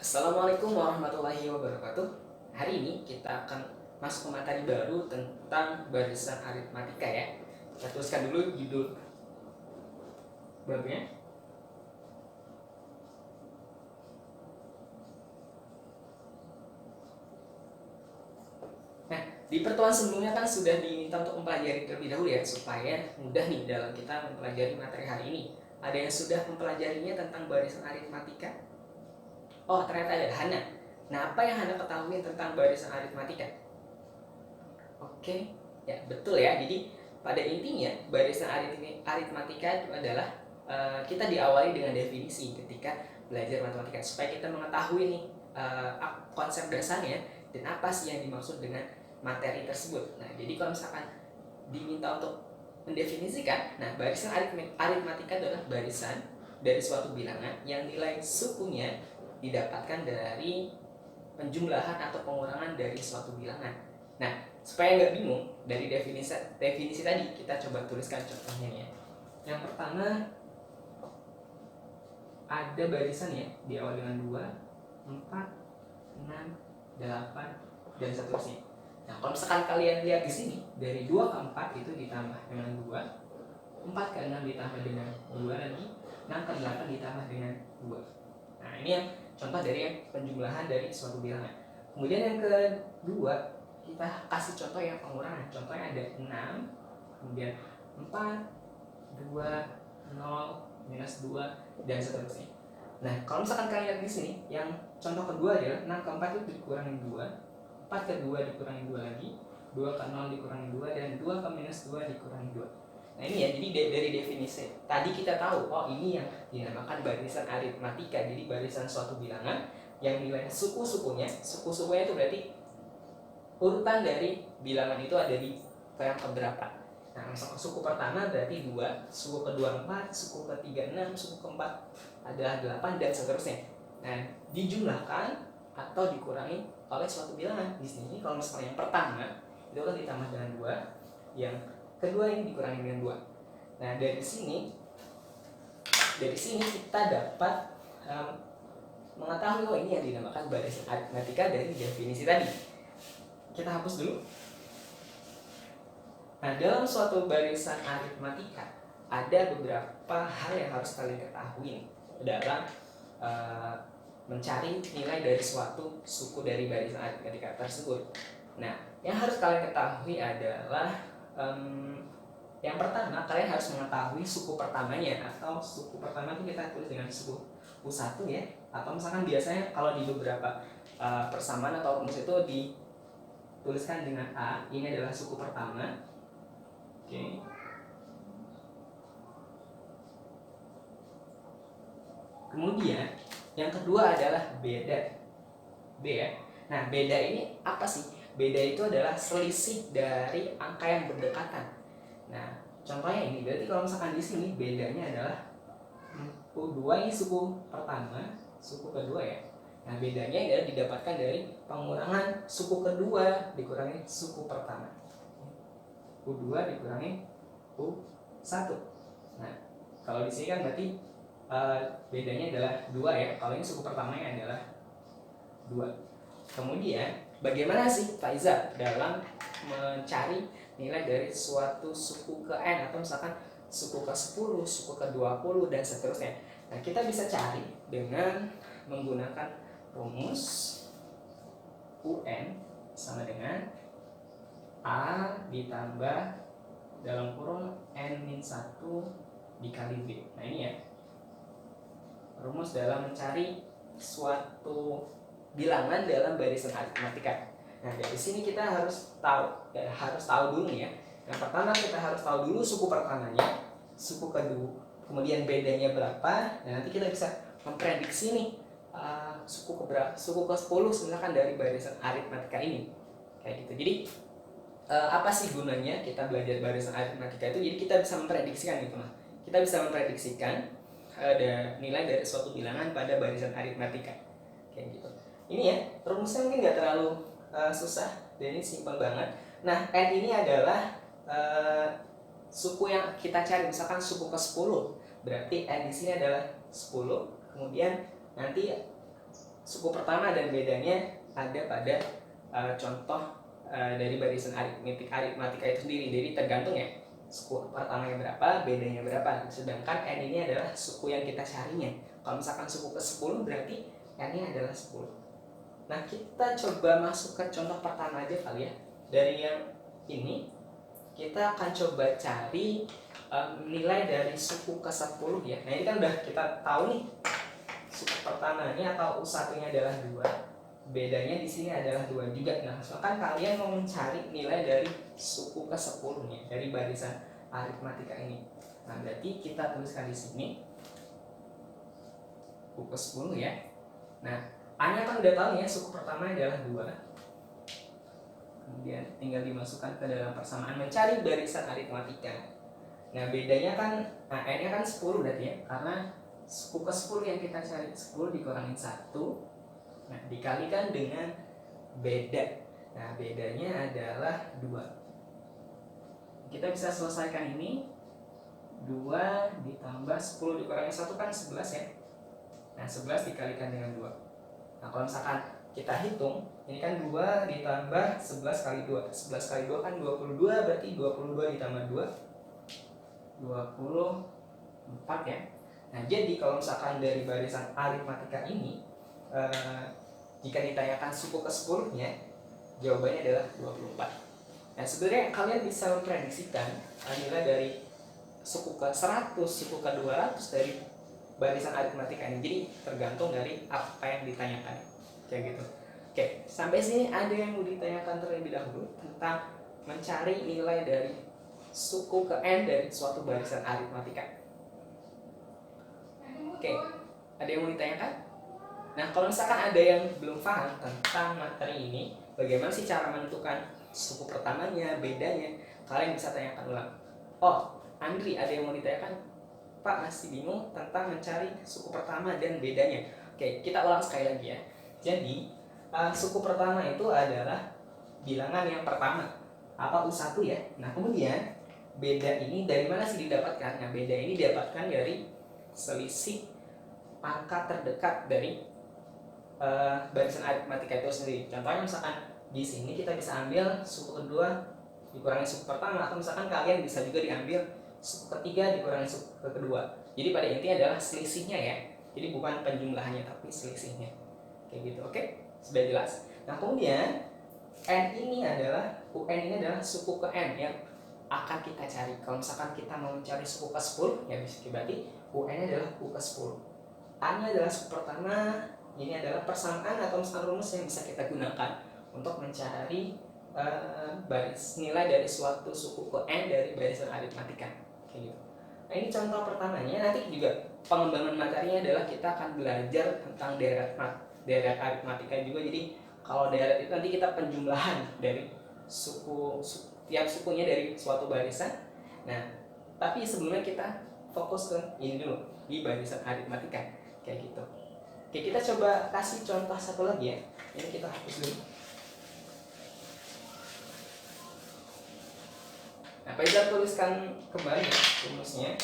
Assalamualaikum warahmatullahi wabarakatuh. Hari ini kita akan masuk ke materi baru tentang barisan aritmatika ya. Kita tuliskan dulu judul babnya. Nah, di pertemuan sebelumnya kan sudah diminta untuk mempelajari terlebih dahulu ya, supaya mudah nih dalam kita mempelajari materi hari ini. Ada yang sudah mempelajarinya tentang barisan aritmatika? Oh, ternyata ada Hana. Nah, apa yang Hana ketahui tentang barisan aritmatika? Oke, ya betul ya. Jadi pada intinya barisan aritmatika itu adalah kita diawali dengan definisi ketika belajar matematika supaya kita mengetahui nih konsep dasarnya dan apa sih yang dimaksud dengan materi tersebut. Nah, jadi kalau misalkan diminta untuk mendefinisikan, nah barisan aritmatika adalah barisan dari suatu bilangan yang nilai sukunya didapatkan dari penjumlahan atau pengurangan dari suatu bilangan. Nah, supaya nggak bingung dari definisi tadi, kita coba tuliskan contohnya nih ya. Yang pertama ada barisan ya, diawali dengan 2, 4, 6, 8, dan seterusnya. Nah, kalau misalkan kalian lihat di sini, dari 2 ke 4 itu ditambah dengan 2, 4 ke 6 ditambah dengan 2 lagi, 6 ke 8 ditambah dengan 2. Nah, ini yang contoh dari yang penjumlahan dari suatu bilangan. Kemudian yang kedua, kita kasih contoh yang pengurangan. Contohnya ada 6, kemudian 4, 2, 0, minus 2, dan seterusnya. Nah, kalau misalkan kalian lihat di sini, yang contoh kedua adalah 6 ke 4 itu dikurangi 2, 4 ke 2 dikurangi 2 lagi, 2 ke 0 dikurangi 2, dan 2 ke minus 2 dikurangi 2. Nah ini ya, jadi dari definisi tadi kita tahu, oh ini yang dinamakan barisan aritmatika. Jadi barisan suatu bilangan yang nilai suku-sukunya itu berarti urutan dari bilangan itu ada di yang keberapa. Nah, suku pertama berarti 2, suku kedua 4, suku ketiga 6, suku keempat adalah 8, dan seterusnya. Nah, dijumlahkan atau dikurangi oleh suatu bilangan. Di sini kalau misalnya yang pertama itu kan ditambah dengan 2, yang kedua ini dikurangi dengan 2. Nah, dari sini kita dapat mengetahui, oh ini yang dinamakan barisan aritmatika dari definisi tadi. Kita hapus dulu. Nah, dalam suatu barisan aritmatika ada beberapa hal yang harus kalian ketahui dalam mencari nilai dari suatu suku dari barisan aritmatika tersebut. Nah, yang harus kalian ketahui adalah yang pertama, kalian harus mengetahui suku pertamanya, atau suku pertama itu kita tulis dengan suku U1 ya, atau misalkan biasanya kalau di beberapa persamaan atau rumus itu dituliskan dengan A. Ini adalah suku pertama. Oke. Kemudian yang kedua adalah beda. B ya. Nah, beda ini apa sih? Beda itu adalah selisih dari angka yang berdekatan. Nah, contohnya ini berarti kalau misalkan di sini bedanya adalah U2 ini suku pertama, suku kedua ya. Nah, bedanya adalah didapatkan dari pengurangan suku kedua dikurangi suku pertama. U2 dikurangi U1. Nah, kalau di sini kan berarti bedanya adalah 2 ya. Kalau ini suku pertamanya adalah 2. Kemudian, bagaimana sih Faiza dalam mencari nilai dari suatu suku ke N, atau misalkan suku ke 10, suku ke 20, dan seterusnya. Nah, kita bisa cari dengan menggunakan rumus UN sama dengan A ditambah dalam kurung N-1 dikali B. Nah, ini ya rumus dalam mencari suatu bilangan dalam barisan aritmatika. Nah, dari sini kita harus tahu dulu nih ya. Yang pertama kita harus tahu dulu suku pertamanya, suku kedua, kemudian bedanya berapa. Dan nanti kita bisa memprediksi nih suku ke 10 misalkan dari barisan aritmatika ini. Kayak gitu. Jadi apa sih gunanya kita belajar barisan aritmatika itu? Jadi kita bisa memprediksikan gitu lah. Kita bisa memprediksikan ada nilai dari suatu bilangan pada barisan aritmatika. Kayak gitu. Ini ya, rumusnya mungkin nggak terlalu susah, dan ini simpel banget. Nah, N ini adalah suku yang kita cari, misalkan suku ke 10, berarti N di sini adalah 10, kemudian nanti suku pertama dan bedanya ada pada contoh dari barisan aritmatika itu sendiri. Jadi tergantung ya, suku pertamanya berapa, bedanya berapa. Sedangkan N ini adalah suku yang kita carinya. Kalau misalkan suku ke-10 berarti N-nya adalah 10. Nah, kita coba masuk ke contoh pertama aja kali ya. Dari yang ini, kita akan coba cari nilai dari suku ke-10 ya. Nah, ini kan udah kita tahu nih, suku pertamanya atau U1-nya adalah 2. Bedanya di sini adalah 2 juga. Nah, misalkan kalian mau mencari nilai dari suku ke-10 nya, dari barisan aritmatika ini. Nah, berarti kita tuliskan di sini suku ke-10 ya. Nah, A-nya kan udah tahu ya, suku pertama adalah 2. Kemudian tinggal dimasukkan ke dalam persamaan mencari barisan aritmatika. Nah, bedanya kan, N-nya kan 10 berarti ya, karena suku ke-10 yang kita cari 10 dikurangin 1. Nah, dikalikan dengan beda. Nah, bedanya adalah 2. Kita bisa selesaikan ini. 2 ditambah 10 dikurangi 1 kan 11 ya. Nah, 11 dikalikan dengan 2. Nah, kalau misalkan kita hitung, ini kan 2 ditambah 11 kali 2. 11 kali 2 kan 22, berarti 22 ditambah 2, 24 ya. Nah, jadi kalau misalkan dari barisan aritmatika ini, jika ditanyakan suku ke-10 nya, jawabannya adalah 24. Nah, sebenarnya kalian bisa memprediksikan nilai dari suku ke-100, suku ke-200 dari barisan aritmatika ini. Jadi tergantung dari apa yang ditanyakan, kayak gitu. Oke, sampai sini ada yang mau ditanyakan terlebih dahulu tentang mencari nilai dari suku ke N dari suatu barisan aritmatika. Oke, ada yang mau ditanyakan? Nah, kalau misalkan ada yang belum paham tentang materi ini, bagaimana sih cara menentukan suku pertamanya, bedanya, kalian bisa tanyakan ulang. Oh, Andri, ada yang mau ditanyakan? Pak, masih bingung tentang mencari suku pertama dan bedanya. Oke, kita ulang sekali lagi ya. Jadi, suku pertama itu adalah bilangan yang pertama atau U1 ya. Nah, kemudian beda ini dari mana sih didapatkan? Nah, beda ini didapatkan dari selisih angka terdekat dari barisan aritmatika itu sendiri. Contohnya misalkan di sini kita bisa ambil suku kedua dikurangi suku pertama, atau misalkan kalian bisa juga diambil suku ketiga dikurangi suku kedua. Jadi pada intinya adalah selisihnya ya. Jadi bukan penjumlahannya tapi selisihnya. Kayak gitu. Oke? Sudah jelas. Nah, kemudian N ini adalah suku ke N yang akan kita cari. Kalau misalkan kita mau mencari suku ke 10, ya berarti UN-nya adalah suku ke 10. A-nya adalah suku pertama. Ini adalah persamaan atau misalkan rumus yang bisa kita gunakan untuk mencari nilai dari suatu suku ke N dari barisan aritmatika. Kayak gitu. Nah, ini contoh pertamanya. Nanti juga pengembangan materinya adalah kita akan belajar tentang deret aritmatika juga. Jadi kalau deret itu nanti kita penjumlahan dari tiap sukunya dari suatu barisan. Nah, tapi sebelumnya kita fokus ke ini dulu, di barisan aritmatika. Kayak gitu. Oke, kita coba kasih contoh satu lagi ya. Ini kita hapus dulu. Nah, Faizal tuliskan kembali rumusnya.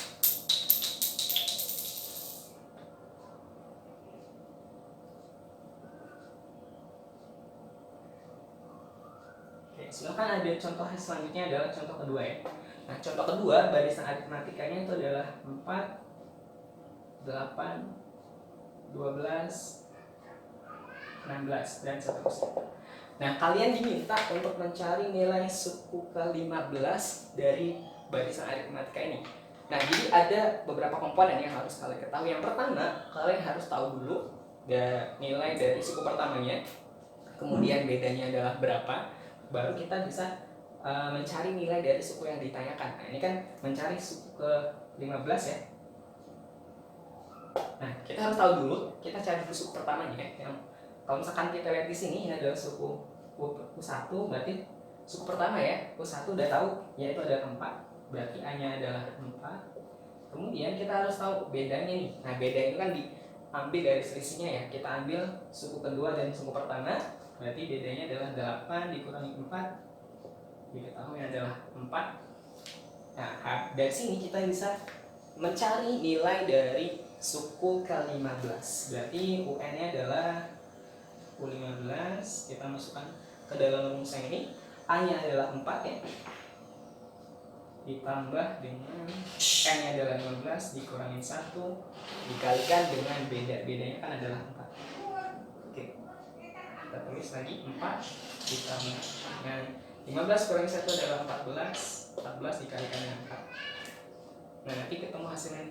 Oke, silakan. Ada contoh selanjutnya adalah contoh kedua ya. Nah, contoh kedua barisan aritmatikanya itu adalah 4, 8, 12, 16 dan seterusnya. Nah, kalian diminta untuk mencari nilai suku ke-15 dari barisan aritmatika ini. Nah, jadi ada beberapa komponen yang harus kalian ketahui. Yang pertama, kalian harus tahu dulu nilai dari suku pertamanya. Kemudian bedanya adalah berapa. Baru kita bisa mencari nilai dari suku yang ditanyakan. Nah, ini kan mencari suku ke-15 ya. Nah, kita harus tahu dulu, kita cari dulu suku pertamanya ya. Yang kalau misalkan kita lihat di sini, ini adalah suku U1, berarti suku pertama ya. U1 udah tahu, yaitu ada 4. Berarti A-nya adalah 4. Kemudian kita harus tahu bedanya nih. Nah, beda itu kan diambil dari selisihnya ya. Kita ambil suku kedua dan suku pertama. Berarti bedanya adalah 8 dikurangi 4. Diketahui adalah 4. Nah, dari sini kita bisa mencari nilai dari suku ke-15. Berarti UN-nya adalah suku 15 kita masukkan ke dalam rumus yang ini. A-nya adalah 4 ya, ditambah dengan N-nya adalah 15 dikurangin 1 dikalikan dengan bedanya kan adalah 4. Oke, kita tulis lagi 4 ditambah dengan 15 kurangi 1 adalah 14 dikalikan dengan 4. Nah, nanti ketemu hasilnya.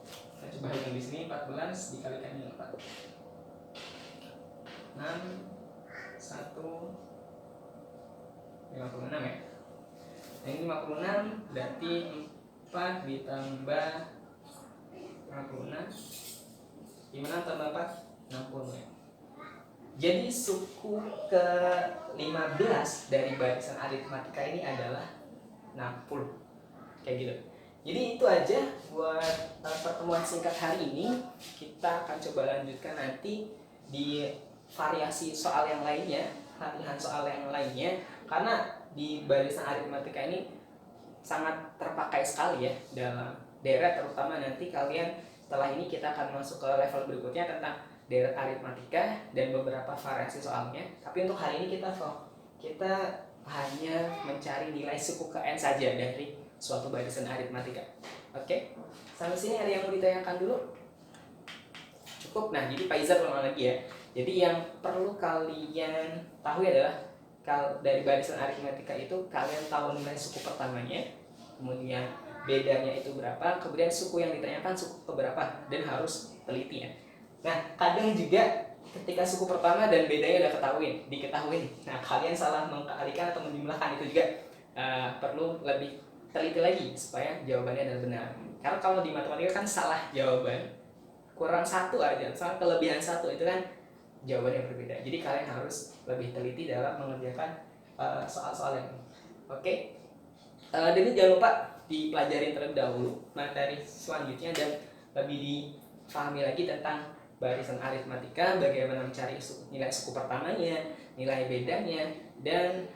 Kita coba hitung di sini, 14 dikalikan dengan 4. 6 1 56 ya. Nah, ini 56 berarti 4 ditambah 56 gimana tambah 4? 60 ya. Jadi suku ke-15 dari barisan aritmatika ini adalah 60. Kayak gitu. Jadi itu aja buat pertemuan singkat hari ini. Kita akan coba lanjutkan nanti di variasi soal yang lainnya, latihan soal yang lainnya, karena di barisan aritmatika ini sangat terpakai sekali ya dalam deret, terutama nanti kalian setelah ini kita akan masuk ke level berikutnya tentang deret aritmatika dan beberapa variasi soalnya. Tapi untuk hari ini kita hanya mencari nilai suku ke N saja dari suatu barisan aritmatika. Oke, sampai sini ada yang mau ditanyakan dulu? Cukup. Nah, jadi Pak Izar ulang lagi ya. Jadi yang perlu kalian tahu adalah dari barisan aritmatika itu kalian tahu nilai suku pertamanya, kemudian bedanya itu berapa, kemudian suku yang ditanyakan suku keberapa, dan harus teliti ya. Nah, kadang juga ketika suku pertama dan bedanya udah diketahui, nah kalian salah mengkalikan atau menjumlahkan, itu juga perlu lebih teliti lagi supaya jawabannya adalah benar. Karena kalau di matematika kan salah jawaban kurang satu aja, soal kelebihan satu itu kan jawabannya berbeda. Jadi kalian harus lebih teliti dalam mengerjakan soal-soal ini. Oke. Dan jangan lupa dipelajari terlebih dahulu materi selanjutnya dan lebih dipahami lagi tentang barisan aritmatika, bagaimana mencari nilai suku pertamanya, nilai bedanya, dan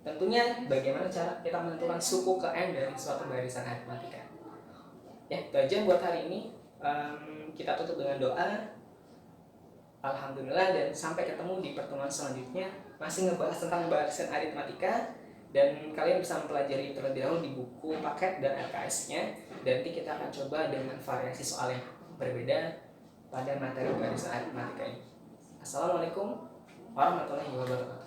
tentunya bagaimana cara kita menentukan suku ke N dari suatu barisan aritmatika. Ya, itu aja buat hari ini. Kita tutup dengan doa. Alhamdulillah, dan sampai ketemu di pertemuan selanjutnya, masih ngebahas tentang barisan aritmatika, dan kalian bisa mempelajari terlebih dahulu di buku paket dan LKS-nya, dan nanti kita akan coba dengan variasi soal yang berbeda pada materi barisan aritmatika ini. Assalamualaikum warahmatullahi wabarakatuh.